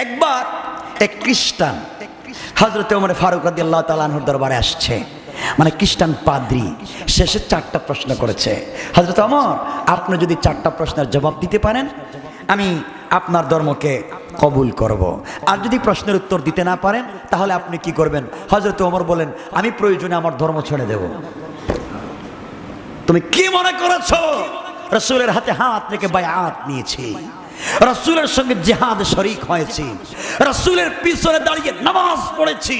একবার এক খ্রিস্টান হযরত ওমর ফারুক রাদিয়াল্লাহু তাআলা আনহুর দরবারে আসছে, মানে খ্রিস্টান পাদ্রী। শেষে 4টা প্রশ্ন করেছে, হযরত ওমর আপনি যদি 4টা প্রশ্নের জবাব দিতে পারেন আমি আপনার ধর্মকে কবুল করব, আর যদি প্রশ্নের উত্তর দিতে না পারেন তাহলে আপনি কি করবেন? হযরত ওমর বলেন, আমি প্রয়োজনে আমার ধর্ম ছেড়ে দেব। তুমি কি মনে করেছো রাসূলের হাতে হাত রেখে বায়াত নিয়েছি, রাসূলের সঙ্গে জিহাদে শরীক হয়েছি, রাসূলের পিছনে দাঁড়িয়ে নামাজ পড়েছি,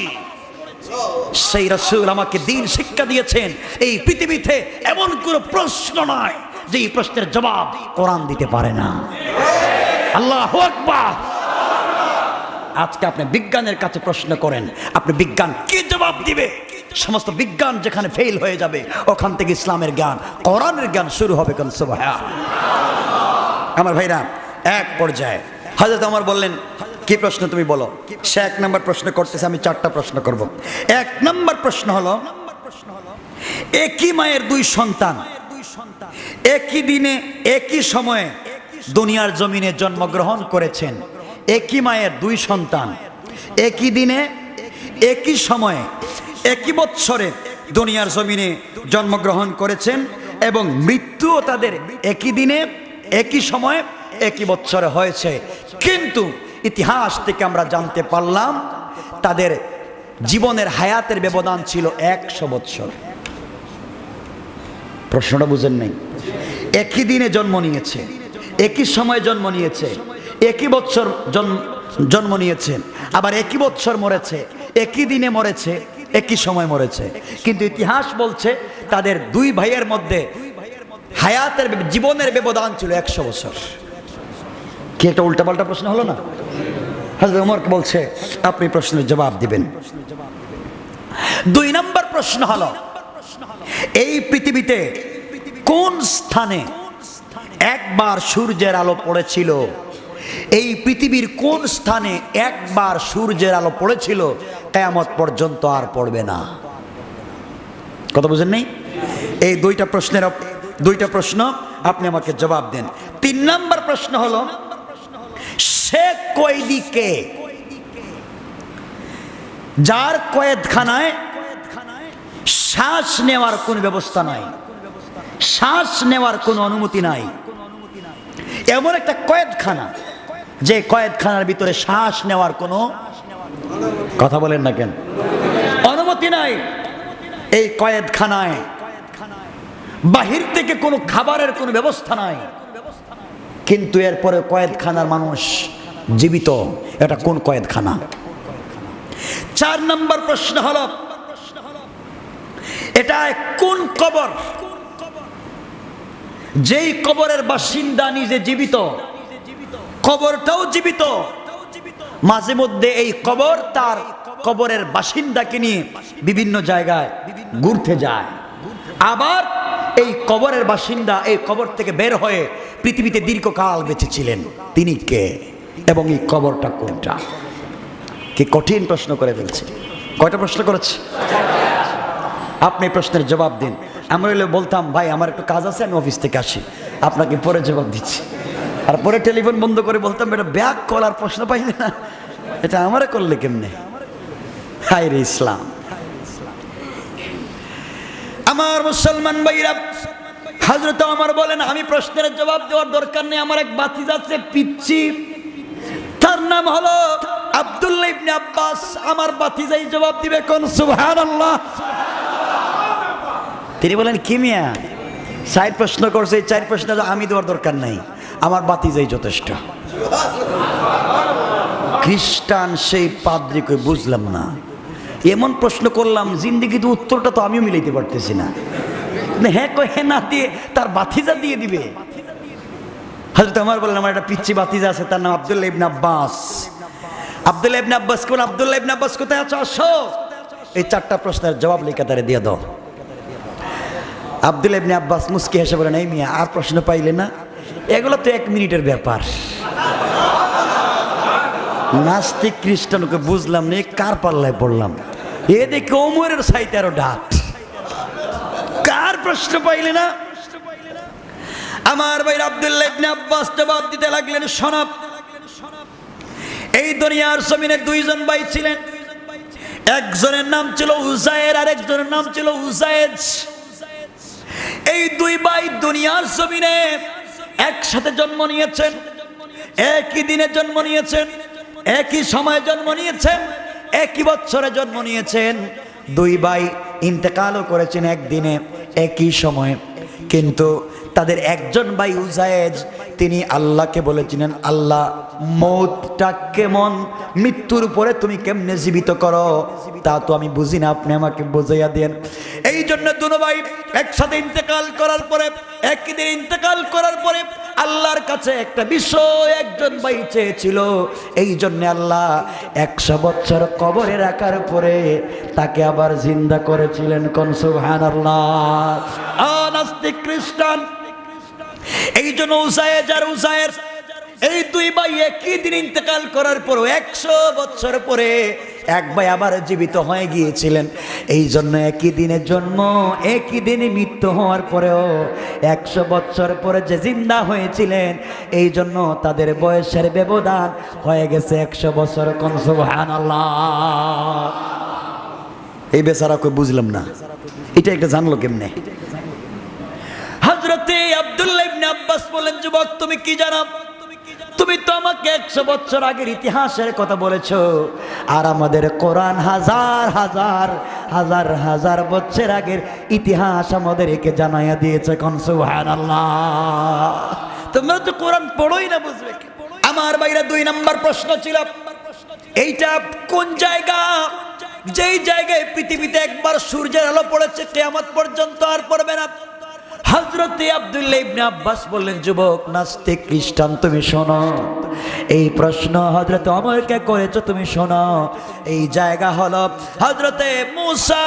সেই রাসূল আমাকে দ্বীন শিক্ষা দিয়েছেন। এই পৃথিবীতে এমন কোনো প্রশ্ন নাই যে এই প্রশ্নের জবাব কোরআন দিতে পারে না। আল্লাহু আকবার। আজকে আপনি বিজ্ঞানের কাছে প্রশ্ন করেন, আপনি বিজ্ঞান কি জবাব দিবে? সমস্ত বিজ্ঞান যেখানে ফেল হয়ে যাবে ওখান থেকে ইসলামের জ্ঞান, কোরআনের জ্ঞান শুরু হবে। কোন সুবহান। আমার ভাইরা, এক পর্যায়ে হযরত ওমর বললেন, কি প্রশ্ন তুমি বলো? সে 1 নম্বর প্রশ্ন করতেছে, আমি 4টা প্রশ্ন করব। 1 নম্বর প্রশ্ন হলো, একই মায়ের 2 সন্তান একই দিনে একই সময়ে দুনিয়ার জমিনে জন্মগ্রহণ করেছেন। একই মায়ের 2 সন্তান একই দিনে একই সময়ে একই বৎসরে দুনিয়ার জমিনে জন্মগ্রহণ করেছেন এবং মৃত্যুও তাদের একই দিনে একই সময়ে একই বৎসরে হয়েছে, কিন্তু ইতিহাস থেকে আমরা জানতে পারলাম তাদের জীবনের হায়াতের ব্যবধান ছিল 100 বৎসর। প্রশ্নটা বুঝেন নাই? একই দিনে জন্ম নিয়েছে, একই সময়ে জন্ম নিয়েছে, একই বৎসর জন্ম নিয়েছে, আবার একই বৎসর মরেছে, একই দিনে মরেছে, একই সময় মরেছে, কিন্তু ইতিহাস বলছে তাদের 2 ভাইয়ের মধ্যে হায়াতের জীবনের ব্যবধান ছিল 100 বছর। কি একটা উল্টাপাল্টা প্রশ্ন হলো না? হযরত ওমরকে বলছে আপনি প্রশ্নের জবাব দিবেন। 2 নম্বর প্রশ্ন হলো, এই পৃথিবীতে কোন স্থানে একবার সূর্যের আলো পড়েছিল? এই পৃথিবীর কোন স্থানে একবার সূর্যের আলো পড়েছিল কিয়ামত পর্যন্ত আর পড়বে না? কথা বুঝেন নাই? এই 2টা প্রশ্ন আপনি আমাকে জবাব দেন। 3 নম্বর প্রশ্ন হলো, সে কয়েদি কে যার কয়েদখানায় শ্বাস নেওয়ার কোনো ব্যবস্থা নাই, শ্বাস নেওয়ার কোনো অনুমতি নাই? এমন একটা কয়েদখানা যে কয়েদখানার ভিতরে শ্বাস নেওয়ার কোনো, কথা বলেন না কেন, অনুমতি নাই। এই কয়েদখানায় বাহির থেকে কোনো খাবারের কোনো ব্যবস্থা নাই, কিন্তু এরপরে কয়েদখানার মানুষ জীবিত। এটা কোন কয়েদখানা? 4 নম্বর প্রশ্ন হলো, এটা কোন কবর যেই কবরের বাসিন্দা নিজে জীবিত, কবরটাও জীবিত, মাঝে মধ্যে এই কবর তার কবরের বাসিন্দাকে নিয়ে বিভিন্ন জায়গায় ঘুরতে যায়, আবার এই কবরের বাসিন্দা এই কবর থেকে বের হয়ে পৃথিবীতে দীর্ঘকাল বেঁচে ছিলেন, তিনি কে এবং এই কবরটা কোনটা? কি কঠিন প্রশ্ন করে ফেলছে। কয়টা প্রশ্ন করেছে? আপনি প্রশ্নের জবাব দিন। আমরা বলতাম ভাই আমার একটু কাজ আছে, আমি অফিস থেকে আসি, আপনাকে পরে জবাব দিচ্ছি, আর পরে টেলিফোন বন্ধ করে বলতাম এটা ব্যাক কল, আর প্রশ্ন পাইলে না, এটা আমারে করলে কেমনে? হায় রে ইসলাম। আমার মুসলমান ভাইরা, হযরত ওমর বলেন আমি প্রশ্নের জবাব দেওয়ার দরকার নেই, আমার এক ভাতিজা আছে পিচ্চি, তার নাম হলো আব্দুল্লাহ ইবনে আব্বাস, আমার ভাতিজাই জবাব দিবে। কোন সুবহানাল্লাহ। তিনি বলেন কি মিয়া 4 প্রশ্ন করছে, এই 4 প্রশ্ন আমি দেওয়ার দরকার নাই, আমার ভাতিজাই যথেষ্ট। খ্রিস্টান সেই পাদ্রী কই বুঝলাম না, এমন প্রশ্ন করলাম জিন্দেগিতে উত্তরটা তো আমিও মিলাইতে পারতেছি না। হ্যাঁ কই হ্যাঁ না দিয়ে তার ভাতিজা দিয়ে দিবে। হযরত ওমর বললেন আমার একটা পিচ্চি ভাতিজা আছে, তার নাম আব্দুল্লাহ ইবনে আব্বাস। আব্দুল্লাহ ইবনে আব্বাস কোন? আব্দুল্লাহ ইবনে আব্বাস কোথায় আছো? আসো, এই 4টা প্রশ্নের জবাব লিখে তারে দিয়ে দাও। আব্দুল্লাহ ইবনে আব্বাস মুস্কি হেসে বলেন এই মিয়া আর প্রশ্ন পাইলে না, এগুলো তো 1 মিনিটের ব্যাপার। নাস্তিক খ্রিস্টানকে বুঝলাম না, কার পাল্লায় পড়লাম? এ দেখে ওমরের সাইতে আরো ডাক, কার প্রশ্ন পাইলে না? আমার ভাই আব্দুল্লাহ ইবনে আব্বাস জবাব দিতে লাগলেন, শোনো এই দুনিয়ার জমিনে দুইজন ভাই ছিলেন, একজনের নাম ছিল উজায়ের আর একজনের নাম ছিল উজায়েজ। এই দুই ভাই দুনিয়ার জমিনে একসাথে জন্ম নিয়েছেন, একই দিনে জন্ম নিয়েছেন, একই সময়ে জন্ম নিয়েছেন, একই বছরে জন্ম নিয়েছেন। দুই ভাই ইন্তেকালও করেছেন একদিনে একই সময়ে। কিন্তু তাদের একজন ভাই উজায়েজ, তিনি আল্লাহকে বলেছিলেন, আল্লাহ মৌতটা কেমন, মৃত্যুর পরে তুমি কেমনে জীবিত করো তা তো আমি বুঝি না, আপনি আমাকে বুঝাইয়া দেন। এই জন্য দুনো ভাই একসাথে ইন্তেকাল করার পরে, একই দিন ইন্তেকাল করার পরে আল্লাহর কাছে একটা বিষয় একজন ভাই চেয়েছিল। এই জন্য আল্লাহ 100 বছর কবরে রাখার পরে তাকে আবার জিন্দা করেছিলেন। কোন সুবহানাল্লাহ। নাস্তিক খ্রিস্টান, এই জন্য উজায়েজ আর উজায়ের এই দুই ভাই একই দিন ইন্তেকাল করার পর 100 বছর পরে এক ভাই আবার জীবিত হয়ে গিয়েছিলেন। এই জন্য একই দিনের জন্ম, একই দিনে মৃত্যু হওয়ার পরেও 100 বছর পরে যে জিন্দা হয়েছিলেন, এই জন্য তাদের বয়সের ব্যবধান হয়ে গেছে 100 বছর। কোন সুবহানাল্লাহ। এই বেচারা কই বুঝলাম না, এটা একটা জানলো কেমনে? হযরতে আব্দুল্লাহ ইবনে আব্বাস বলেন, যুবক তুমি কি জানো? তুমি তো আমাকে 100 বছর আগের ইতিহাসের কথা বলেছো, আর আমাদের কোরআন হাজার হাজার হাজার হাজার বছর আগের ইতিহাস আমাদেরকে জানাইয়া দিয়েছে। কোন সুবহানাল্লাহ। তোমরা তো কোরআন পড়োই না, বুঝবে কি? আমার ভাইরা 2 নম্বর প্রশ্ন ছিল, এইটা কোন জায়গা, যেই জায়গায় পৃথিবীতে একবার সূর্যের আলো পড়েছে কিয়ামত পর্যন্ত আর পড়বে না। হযরতে আব্দুল্লাহ ইবনে আব্বাস বললেন, যুবক নাস্তিক খ্রিস্টান তুমি শোনো, এই প্রশ্ন হযরতে ওমরকে করেছো, তুমি শোনো। এই জায়গা হলো হযরতে মূসা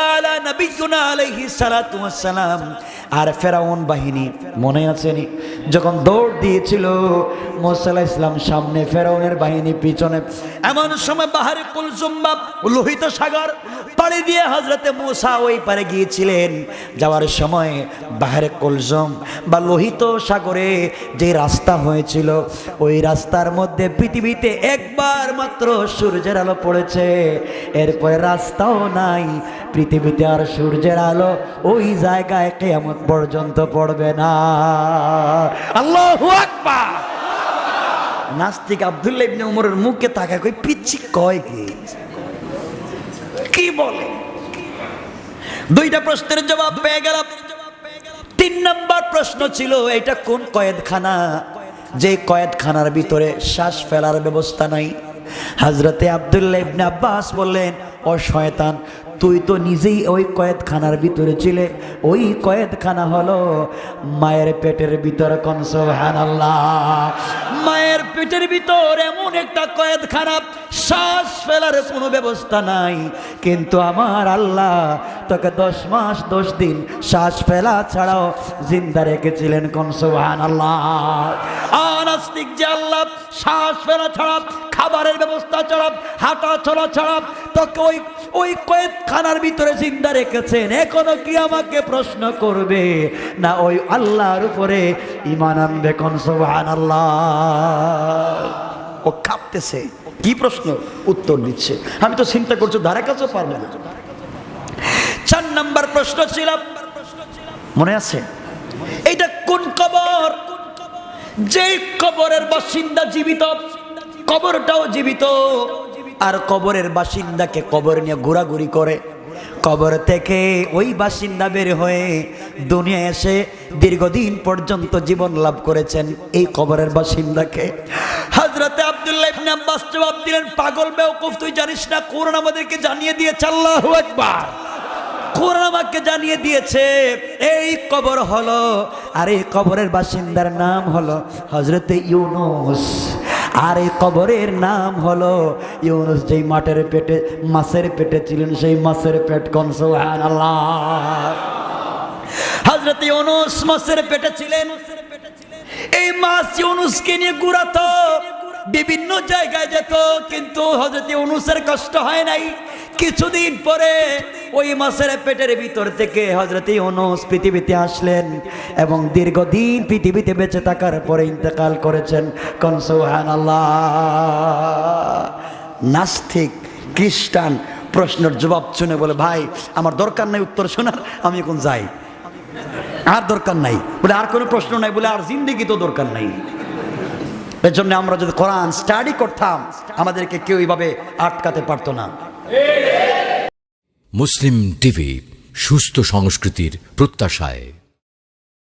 নবিয়ুনা আলাইহিস সালাতু ওয়াস সালাম আর ফেরাউন বাহিনী, মনে আছে নি? যখন দৌড় দিয়েছিল মূসা আলাইহিস সালাম সামনে, ফেরাউনের বাহিনী পিছনে, এমন সময় বাহারে কুলসুম বা লোহিত সাগর পাড়ি দিয়ে হযরতে মূসা ওই পারে গিয়েছিলেন। যাওয়ার সময় বাহারে কুলসুম বা লোহিত সাগরে যে রাস্তা হয়েছিল, ওই রাস্তার মধ্যে পৃথিবীতে একবার মাত্র সূর্যের আলো পড়েছে, এরপরে রাস্তাও নাই। পৃথিবীতে আর সূর্যের আলো ওই জায়গায় কিয়ামত পর্যন্ত পড়বে না। আল্লাহু আকবার। নাস্তিক আব্দুল্লাহ ইবনে ওমরের মুখে তাকায় কই পিচ্ছি কয় কি বলে? 2টা প্রশ্নের জবাব পেয়ে গেলাম। 3 নম্বর প্রশ্ন ছিল, এটা কোন কয়েদখানা, যে কয়েদখানার ভিতরে শ্বাস ফেলার ব্যবস্থা নাই? হযরতে আব্দুল্লাহ ইবনে আব্বাস বললেন, ও শয়তান, তুই তো নিজেই ওই কয়েদখানার ভিতরে ছিলে। ওই কয়েদখানা হলো মায়ের পেটের ভিতরে। কোন সুবহানাল্লাহ। মায়ের পেটের ভিতর এমন একটা কয়েদখানা, শ্বাস ফেলার কোনো ব্যবস্থা নাই, কিন্তু আমার আল্লাহ তোকে 10 মাস 10 দিন শ্বাস ফেলা ছাড়াও জিন্দা রেখেছিলেন। কোন সুবহানাল্লাহ। নাস্তিক যে আল্লাহ শ্বাস ফেলা ছাড়া, খাবারের ব্যবস্থা ছাড়া, হাঁটা চলা ছাড়া তোকে ওই কয়েদখানার ভিতরে জিন্দা রেখেছেন, এখনো কি আমাকে প্রশ্ন করবে না ওই আল্লাহর উপরে ঈমান আনবে? কোন সুবহানাল্লাহ। ও কাঁপতেছে, কি প্রশ্ন উত্তর দিচ্ছে, আমি তো চিন্তা করছি ধারে কাছেও পারবে না। 4 নম্বর প্রশ্ন ছিল, মনে আছে? এইটা কোন কবর, যেই কবরের বাসিন্দা জীবিত, কবরটাও জীবিত, আর কবরের বাসিন্দাকে কবর নিয়ে ঘোরাঘুরি করে। কবর থেকে ওই বাসিন্দা বের হয়ে দুনিয়া এসে দীর্ঘদিন পর্যন্ত জীবন লাভ করেছেন এই কবরের বাসিন্দাকে। হযরতে আব্দুল্লাহ ইবনে আব্বাস জবাব দিলেন, পাগল বেওকুফ, তুই জানিস না? কোরআন আমাদেরকে জানিয়ে দিয়েছে। আল্লাহু আকবার। কোরআন আমাকে জানিয়ে দিয়েছে এই কবর হলো, আর এই কবরের বাসিন্দার নাম হলো হযরতে ইউনুস। আর এই কবরের নাম হলো ইউনুস, যেই মাছের পেটে ছিলেন, সেই মাছের পেট। কোন সুবহানাল্লাহ। হযরতে ইউনুস মাছের পেটে ছিলেন, এই মাছ ইউনুসকে নিয়ে ঘুরাতো, বিভিন্ন জায়গায় যেত, কিন্তু হযরতে ইউনুসের কষ্ট হয় নাই। কিছুদিন পরে ওই মাছের পেটের ভিতর থেকে হযরত ইউনূস পৃথিবীতে আসলেন এবং দীর্ঘদিন পৃথিবীতে বেঁচে থাকার পরে ইন্তেকাল করেছেন। কোন সুবহানাল্লাহ। নাস্তিক খ্রিস্টান প্রশ্নের জবাব শুনে বলে, ভাই আমার দরকার নাই উত্তর শোনার, আমি এখন যাই, আর দরকার নাই। বলে আর কোনো প্রশ্ন নাই, বলে আর জিন্দেগি তো দরকার নাই। এর জন্য আমরা যদি কোরআন স্টাডি করতাম আমাদেরকে কেউ এইভাবে আটকাতে পারতো না। মুসলিম টিভি, সুস্থ সংস্কৃতির প্রত্যাশায়।